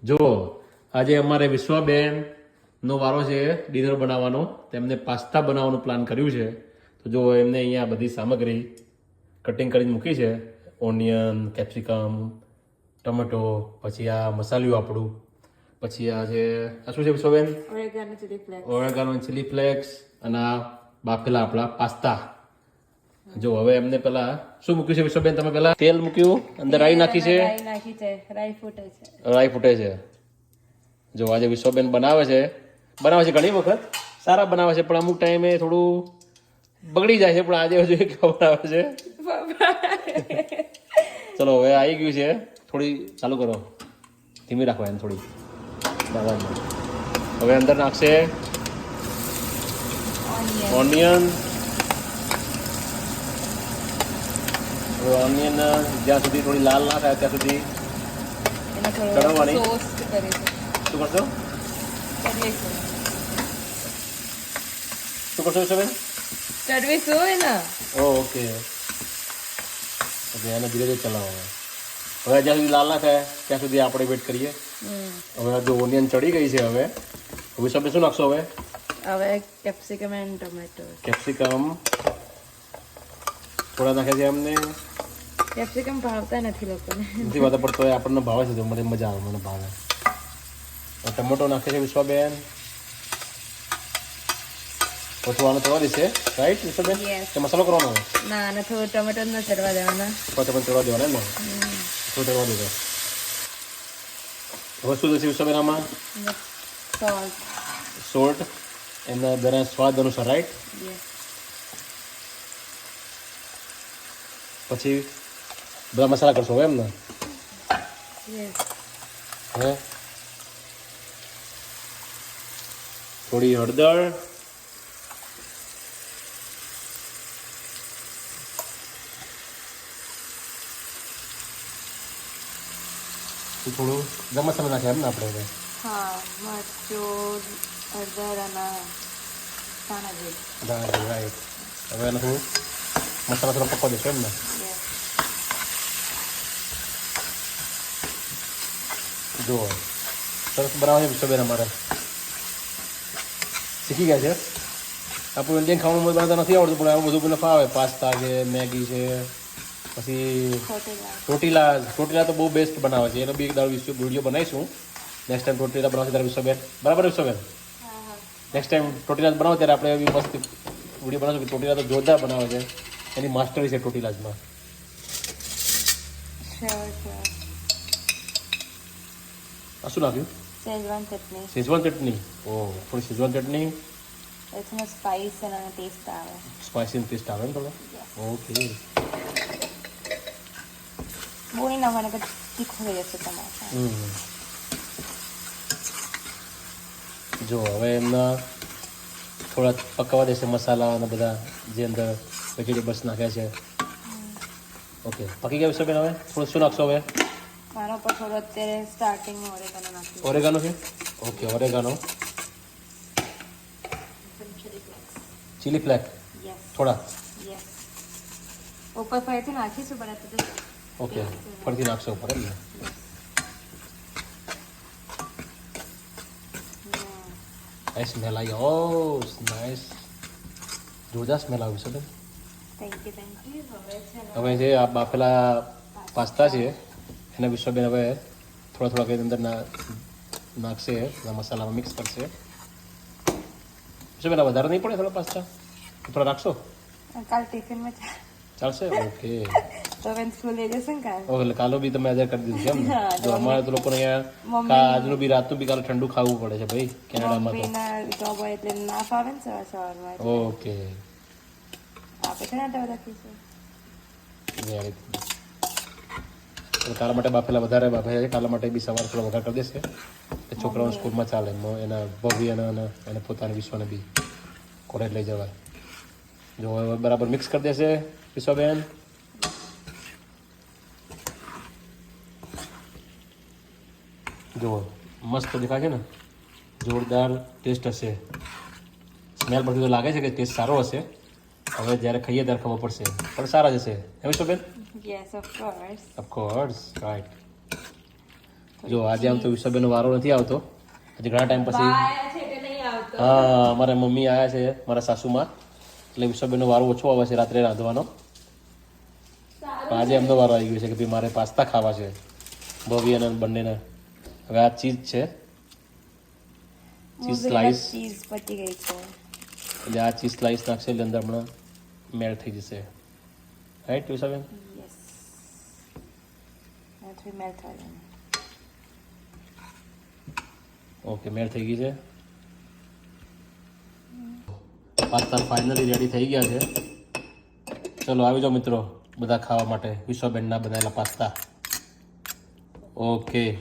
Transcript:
જો આજે અમારે વિશ્વાબેનનો વારો છે ડિનર બનાવવાનો. તેમને પાસ્તા બનાવવાનું પ્લાન કર્યું છે. તો જો એમને અહીંયા બધી સામગ્રી કટિંગ કરીને મૂકી છે. ઓનિયન, કેપ્સિકમ, ટમેટો, પછી આ મસાલિયું આપણું, પછી આ છે આ શું છે વિશ્વાબેન? ઓરેગાનો ચીલી ફ્લેક્સ અને આ બાફેલા આપણા પાસ્તા. જો હવે એમને પેલા શું મૂક્યું છે વિશ્વાબેન? તમે પેલા તેલ મૂક્યું, અંદર રાઈ નાખી છે, રાઈ ફૂટે છે. જો આજે વિશ્વાબેન બનાવે છે ઘણી વખત સારા બનાવે છે, પણ અમુક ટાઈમે થોડું બગડી જાય છે. પણ આજે હજુ કેવા બનાવે છે. ચલો હવે આવી ગયું છે. થોડી ચાલુ કરો, ધીમી રાખો એને થોડી. હવે અંદર નાખશે ઓનિયન. ઓનિયન જ્યાં સુધી થોડી લાલ ના થાય ત્યાં સુધી ચડવવાની. શું કરશો? શું કરશો વિશ્વાબેન? ઓકે એને ધીરે ધીરે ચલાવવાનું. હવે જ્યાં સુધી લાલ ના થાય ત્યાં સુધી આપણે વેટ કરીએ. હવે જો ઓનિયન ચડી ગઈ છે, હવે વિશ્વાબેન શું નાખશો? હવે કેપ્સિકમ એન્ડ ટોમેટો. કેપ્સિકમ થોડા નાખે છે. અમને કેપ્સિકમ ભાવતા નથી લોકોને. નથી વાત પડતો, આપણને ભાવે છે તો મને મજા આવે, મને ભાવે. ટમેટો નાખે છે વિશ્વાબેન. પછી આને ચડવા દેશે, રાઈટ વિશ્વાબેન? કે મસાલો કરવાનો? ના ના, થોડું ટમેટો ન ચડવા દેવાના. પછી પણ ચડવા દેવાના ને, થોડું ચડવા દેજો. હવે શું થશે વિશ્વાબેન આમાં? સોલ્ટ એના દરા સ્વાદ અનુસાર, રાઈટ? પછી બધા મસાલા કરશો એમ ને? હે થોડી હળદર, થોડું ગરમ મસાલો નાખ્યા એમ ને આપણે? હવે મરચું, હળદર અને ધાણા જીરું. રાઈટ. હવે એને થોડું મસાલા થોડો પકવા દેશો એમ ને? જુઓ સરસ બનાવે છે વિશ્વાબેન. અમારે શીખી ગયા છે. આપણું ઇન્ડિયન ખાવાનું બનાવતા નથી આવડતું, પણ આવું બધું પેલા ફાવે. પાસ્તા છે, મેગી છે, પછી ટોટીલા તો બહુ બેસ્ટ બનાવે છે. એનો બી એક દાડો વિડીયો બનાવીશું. નેક્સ્ટ ટાઈમ ટોટીલા બનાવશે ત્યારે વિશ્વાબેન, બરાબર વિશ્વાબેન? નેક્સ્ટ ટાઈમ ટોટીલા બનાવો ત્યારે આપણે એવી મસ્ત વિડીયો બનાવશું કે ટોટીલા તો જોરદાર બનાવે છે. એની માસ્ટરી છે ટોટીલાજમાં. આ શું નાખ્યું? શેઝવાન ચટણી. ઓહ, થોડી શેઝવાન ચટણી. સ્પાઇસી ટેસ્ટ આવે ને થોડો? ઓકે. જો હવે એમના થોડા પકવા દેશે મસાલા અને બધા જે અંદર વેજીટેબલ્સ નાખ્યા છે. ઓકે, પકી ગયા વિશ્વાબેન? હવે થોડું શું નાખશો? હવે ઓરેગાનો છે. ઓકે, ઓરેગાનો, ચીલી ફ્લેક થોડા. ઉપર ફરીથી નાખીશું, પણ ઓકે, ફરીથી નાખશો ઉપર એમ ને? નાઇસ સ્મેલ આવી. ઓ નાઇસ, જોરદાર સ્મેલ આવી છે. હવે જે આ બાફેલા પાસ્તા છે એને વિશ્વાબેન હવે થોડા કંઈ અંદર નાખશે, મસાલામાં મિક્સ કરશે. વિશ્વાબેન વધારે નહીં પડે થોડા પાસ્તા? થોડા રાખશો? કાલ ટિફિનમાં ચાલશે? ઓકે. ઓકે, એટલે કાલો બી તમે હાજર કરી દીધું છે એમ ને? જો અમારે તો લોકોને અહીંયા આજનું બી રાતનું બી કાલે ઠંડુ ખાવું પડે છે ભાઈ, કેનેડામાં તો. Okay, very good. કાલા માટે બાફેલા વધારે બાફે છે. કાલા માટે બી સવારે થોડા વધારે કરી દેશે. એ છોકરાઓને સ્કૂલમાં ચાલે. એના ભવ્ય અને પોતાના વિશ્વને બી કોલેજ લઈ જવાય. જો હવે બરાબર મિક્સ કરી દેશે વિશ્વાબેન. જુઓ મસ્ત દેખાય છે ને, જોરદાર ટેસ્ટ હશે. સ્મેલ પરથી તો લાગે છે કે ટેસ્ટ સારો હશે. હવે જ્યારે ખાઈએ ત્યારે ખબર પડશે, પણ સારા જ હશે. એમ વિશ્વાબેન? Yes, of course. Of course, right. જો આજે આમ તો વિશ્વબેનનો વારો નથી આવતો, આજે ઘણા ટાઈમ પછી. આયા છે એટલે નહીં આવતો. હા, મારા મમ્મી આવ્યા છે, મારા સાસુમાં, એટલે વિશ્વબેનનો વારો ઓછો આવે છે રાત્રે રાંધવાનો. પણ આજે એમનો વારો આવી ગયો છે કે ભાઈ મારે પાસ્તા ખાવા છે, ભવ્ય અને બંનેને. હવે આ ચીઝ છે, ચીઝ સ્લાઈસ, ચીઝ પતી ગઈ છે. એટલે આ ચીઝ સ્લાઈસ નાખશે એટલે અંદર હમણાં મેલ્ટ થઈ જશે. રાઈટ વિશ્વબેન? યસ. થોડી મેલ્ટ થવા દેવાની. ઓકે, મેલ્ટ થઈ ગઈ છે. પાસ્તા ફાઇનલી રેડી થઈ ગયા છે. ચલો આવી જાઓ મિત્રો બધા ખાવા માટે વિશ્વબેનના બનાવેલા પાસ્તા. ઓકે.